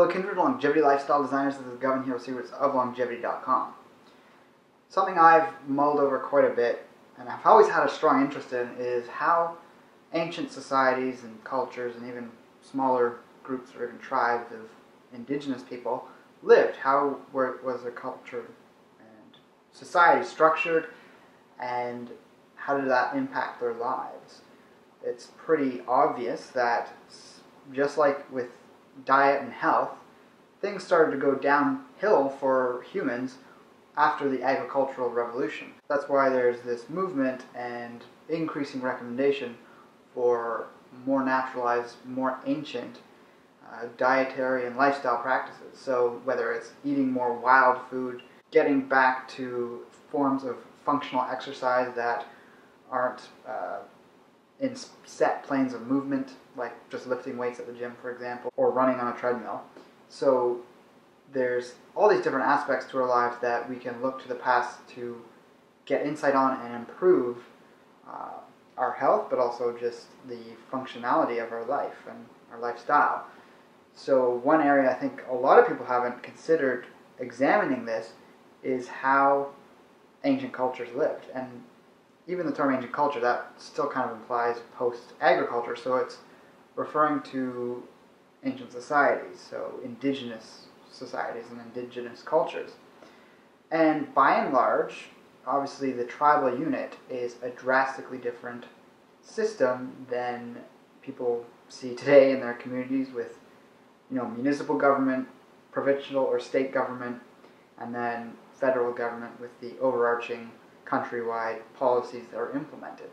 Hello, kindred longevity lifestyle designers. This is Gavin here with Secrets of Longevity.com. Something I've mulled over quite a bit, and I've always had a strong interest in, is how ancient societies and cultures, and even smaller groups or even tribes of indigenous people lived. How was their culture and society structured, and how did that impact their lives? It's pretty obvious that, just like with diet and health, things started to go downhill for humans after the agricultural revolution. That's why there's this movement and increasing recommendation for more naturalized, more ancient dietary and lifestyle practices. So whether it's eating more wild food, getting back to forms of functional exercise that aren't in set planes of movement, like just lifting weights at the gym, for example, or running on a treadmill. So there's all these different aspects to our lives that we can look to the past to get insight on and improve our health, but also just the functionality of our life and our lifestyle. So one area I think a lot of people haven't considered examining this is how ancient cultures lived. And even the term ancient culture, that still kind of implies post-agriculture, so it's referring to ancient societies, so indigenous societies and indigenous cultures. And by and large, obviously the tribal unit is a drastically different system than people see today in their communities with, municipal government, provincial or state government, and then federal government with the overarching countrywide policies that are implemented.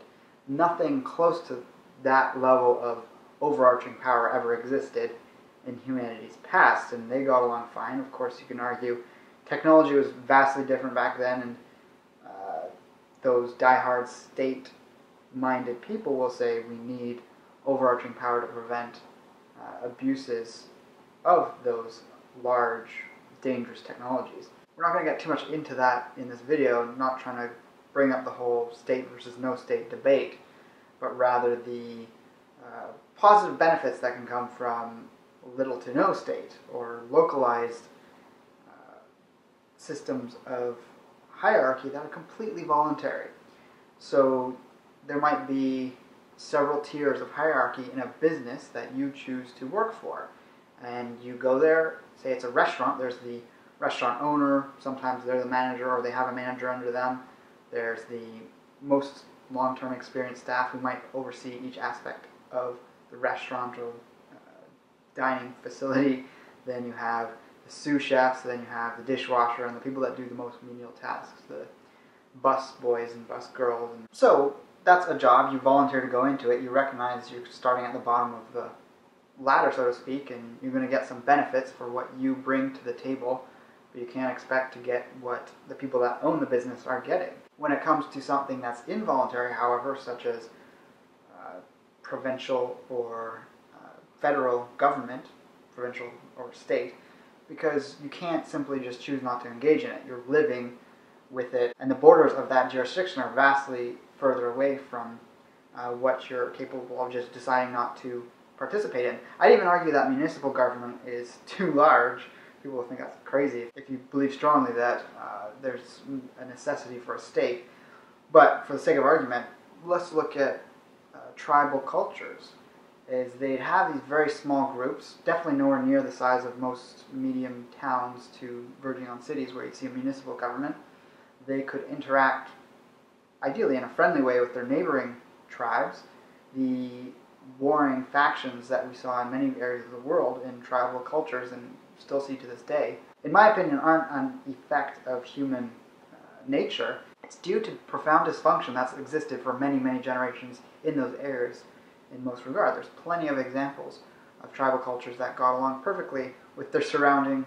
Nothing close to that level of overarching power ever existed in humanity's past, and they got along fine. Of course, you can argue technology was vastly different back then, and those diehard state-minded people will say we need overarching power to prevent abuses of those large, dangerous technologies. We're not going to get too much into that in this video. I'm not trying to bring up the whole state versus no state debate, but rather the positive benefits that can come from little to no state or localized systems of hierarchy that are completely voluntary. So there might be several tiers of hierarchy in a business that you choose to work for. And you go there, say it's a restaurant, there's the restaurant owner, sometimes they're the manager or they have a manager under them. There's the most long-term experienced staff who might oversee each aspect of the restaurant or dining facility. Then you have the sous chefs, then you have the dishwasher, and the people that do the most menial tasks, the bus boys and bus girls. And so that's a job. You volunteer to go into it. You recognize you're starting at the bottom of the ladder, so to speak, and you're going to get some benefits for what you bring to the table, but you can't expect to get what the people that own the business are getting. When it comes to something that's involuntary, however, such as provincial or federal government, provincial or state, because you can't simply just choose not to engage in it. You're living with it, and the borders of that jurisdiction are vastly further away from what you're capable of just deciding not to participate in. I'd even argue that municipal government is too large. People will think that's crazy if you believe strongly that there's a necessity for a state. But for the sake of argument, let's look at tribal cultures. Is they'd have these very small groups, definitely nowhere near the size of most medium towns to verging on cities where you'd see a municipal government. They could interact, ideally in a friendly way, with their neighboring tribes. The warring factions that we saw in many areas of the world in tribal cultures and still see to this day, in my opinion, aren't an effect of human nature. It's due to profound dysfunction that's existed for many, many generations in those areas in most regards. There's plenty of examples of tribal cultures that got along perfectly with their surrounding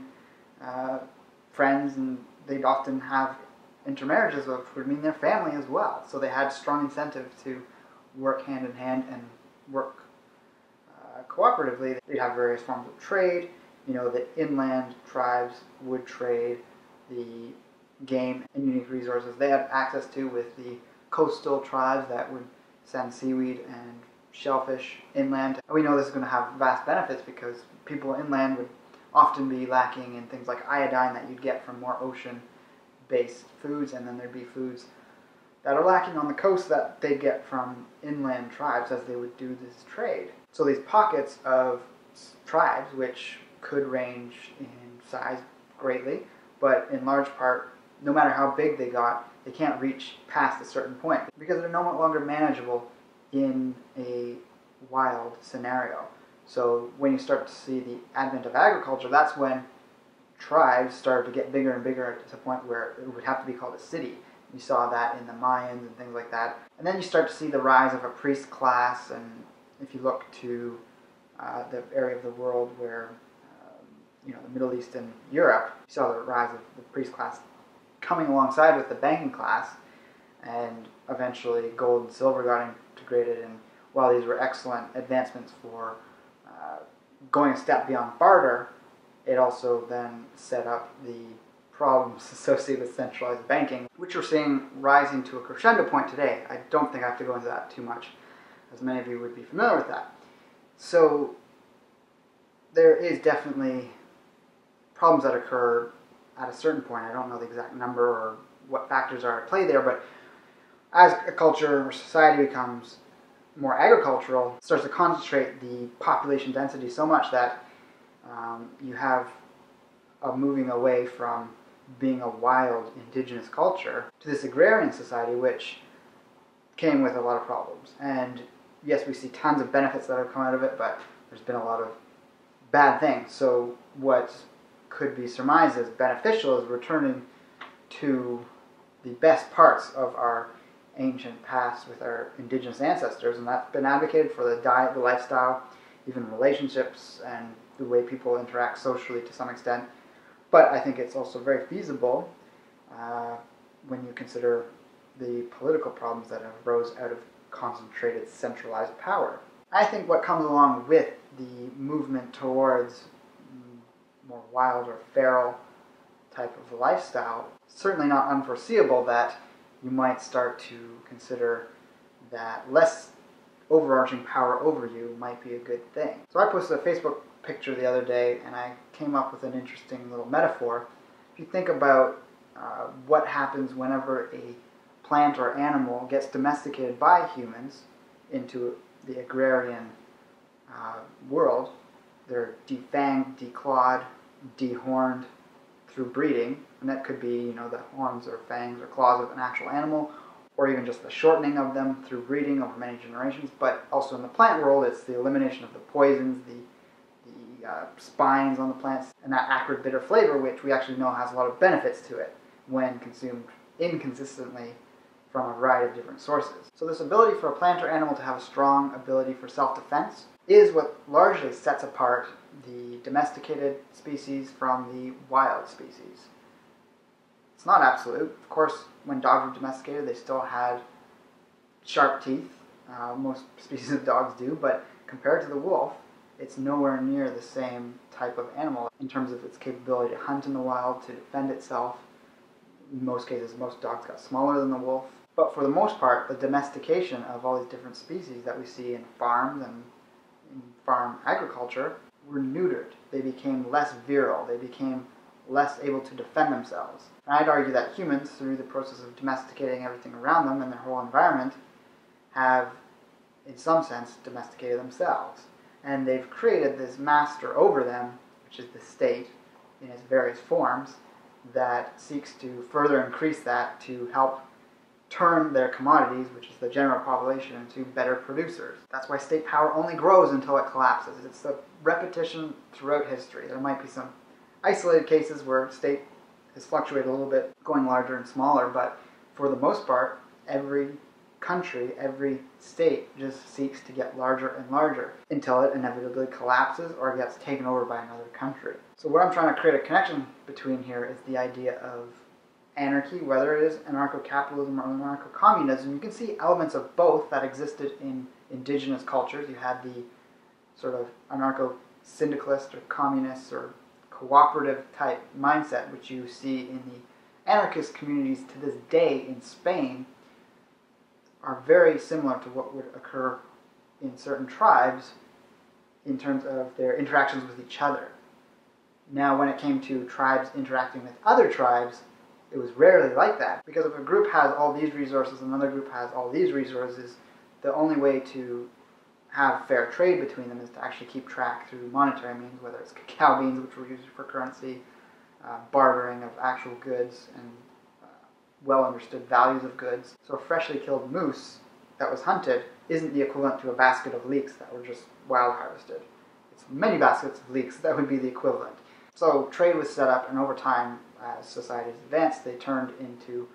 friends, and they'd often have intermarriages, which would mean their family as well. So they had strong incentive to work hand in hand and work cooperatively. They'd have various forms of trade. The inland tribes would trade the game and unique resources they had access to with the coastal tribes that would send seaweed and shellfish inland. And we know this is going to have vast benefits because people inland would often be lacking in things like iodine that you'd get from more ocean-based foods, and then there'd be foods that are lacking on the coast that they get from inland tribes as they would do this trade. So these pockets of tribes, which could range in size greatly, but in large part, no matter how big they got, they can't reach past a certain point because they're no longer manageable in a wild scenario. So when you start to see the advent of agriculture, that's when tribes started to get bigger and bigger to the point where it would have to be called a city. You saw that in the Mayans and things like that. And then you start to see the rise of a priest class, and if you look to the area of the world where, the Middle East and Europe, you saw the rise of the priest class coming alongside with the banking class, and eventually gold and silver got integrated. And while these were excellent advancements for going a step beyond barter, it also then set up the problems associated with centralized banking, which we're seeing rising to a crescendo point today. I don't think I have to go into that too much, as many of you would be familiar with that. So there is definitely problems that occur at a certain point. I don't know the exact number or what factors are at play there, but as a culture or society becomes more agricultural, it starts to concentrate the population density so much that you have a moving away from being a wild indigenous culture to this agrarian society, which came with a lot of problems. And yes, we see tons of benefits that have come out of it, but there's been a lot of bad things. So what could be surmised as beneficial is returning to the best parts of our ancient past with our indigenous ancestors, and that's been advocated for the diet, the lifestyle, even relationships, and the way people interact socially to some extent. But I think it's also very feasible when you consider the political problems that have arose out of concentrated centralized power. I think what comes along with the movement towards more wild or feral type of lifestyle, certainly not unforeseeable that you might start to consider that less overarching power over you might be a good thing. So I posted a Facebook picture the other day, and I came up with an interesting little metaphor. If you think about what happens whenever a plant or animal gets domesticated by humans into the agrarian world, they're defanged, declawed, dehorned through breeding, and that could be, the horns or fangs or claws of an actual animal, or even just the shortening of them through breeding over many generations. But also in the plant world, it's the elimination of the poisons, the spines on the plants, and that acrid, bitter flavor, which we actually know has a lot of benefits to it when consumed inconsistently from a variety of different sources. So this ability for a plant or animal to have a strong ability for self-defense is what largely sets apart the domesticated species from the wild species. It's not absolute. Of course, when dogs were domesticated, they still had sharp teeth. Most species of dogs do, but compared to the wolf, it's nowhere near the same type of animal in terms of its capability to hunt in the wild, to defend itself. In most cases, most dogs got smaller than the wolf. But for the most part, the domestication of all these different species that we see in farms and in farm agriculture were neutered. They became less virile. They became less able to defend themselves. And I'd argue that humans, through the process of domesticating everything around them and their whole environment, have, in some sense, domesticated themselves. And they've created this master over them, which is the state in its various forms, that seeks to further increase that to help turn their commodities, which is the general population, into better producers. That's why state power only grows until it collapses. It's a repetition throughout history. There might be some isolated cases where state has fluctuated a little bit, going larger and smaller, but for the most part, every country, every state just seeks to get larger and larger until it inevitably collapses or gets taken over by another country. So what I'm trying to create a connection between here is the idea of anarchy, whether it is anarcho-capitalism or anarcho-communism. You can see elements of both that existed in indigenous cultures. You had the sort of anarcho-syndicalist or communist or cooperative type mindset, which you see in the anarchist communities to this day in Spain, are very similar to what would occur in certain tribes in terms of their interactions with each other. Now, when it came to tribes interacting with other tribes, it was rarely like that. Because if a group has all these resources and another group has all these resources, the only way to have fair trade between them is to actually keep track through monetary means, whether it's cacao beans, which were used for currency, bartering of actual goods, and well understood values of goods. So a freshly killed moose that was hunted isn't the equivalent to a basket of leeks that were just wild harvested. It's many baskets of leeks that would be the equivalent. So trade was set up, and over time, as societies advanced, they turned into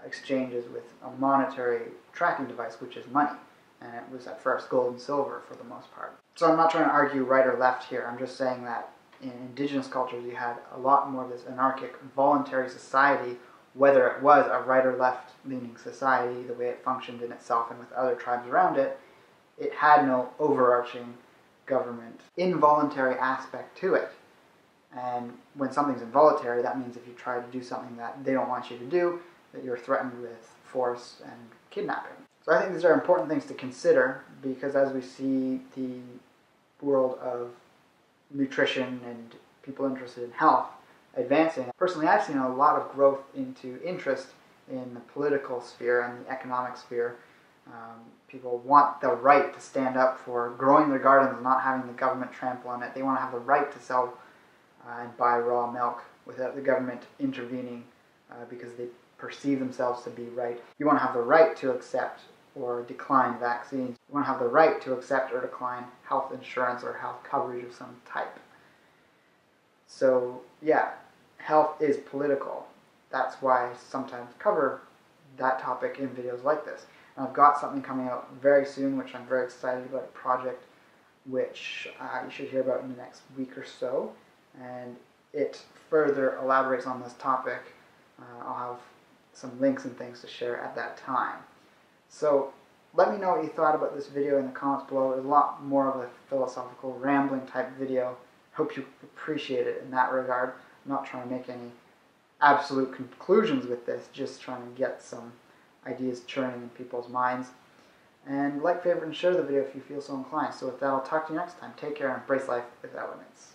exchanges with a monetary tracking device, which is money. And it was at first gold and silver for the most part. So I'm not trying to argue right or left here. I'm just saying that in indigenous cultures you had a lot more of this anarchic, voluntary society, whether it was a right or left-leaning society, the way it functioned in itself and with other tribes around it. It had no overarching government, involuntary aspect to it. And when something's involuntary, that means if you try to do something that they don't want you to do, that you're threatened with force and kidnapping. So I think these are important things to consider, because as we see the world of nutrition and people interested in health advancing, personally I've seen a lot of growth into interest in the political sphere and the economic sphere. People want the right to stand up for growing their gardens and not having the government trample on it. They want to have the right to sell and buy raw milk without the government intervening because they perceive themselves to be right. You want to have the right to accept or decline vaccines. You want to have the right to accept or decline health insurance or health coverage of some type. So yeah, health is political. That's why I sometimes cover that topic in videos like this. And I've got something coming out very soon, which I'm very excited about, a project which you should hear about in the next week or so. And it further elaborates on this topic. I'll have some links and things to share at that time. So let me know what you thought about this video in the comments below. It's a lot more of a philosophical, rambling type video. Hope you appreciate it in that regard. I'm not trying to make any absolute conclusions with this, just trying to get some ideas churning in people's minds. And like, favorite, and share the video if you feel so inclined. So with that, I'll talk to you next time. Take care and embrace life without limits.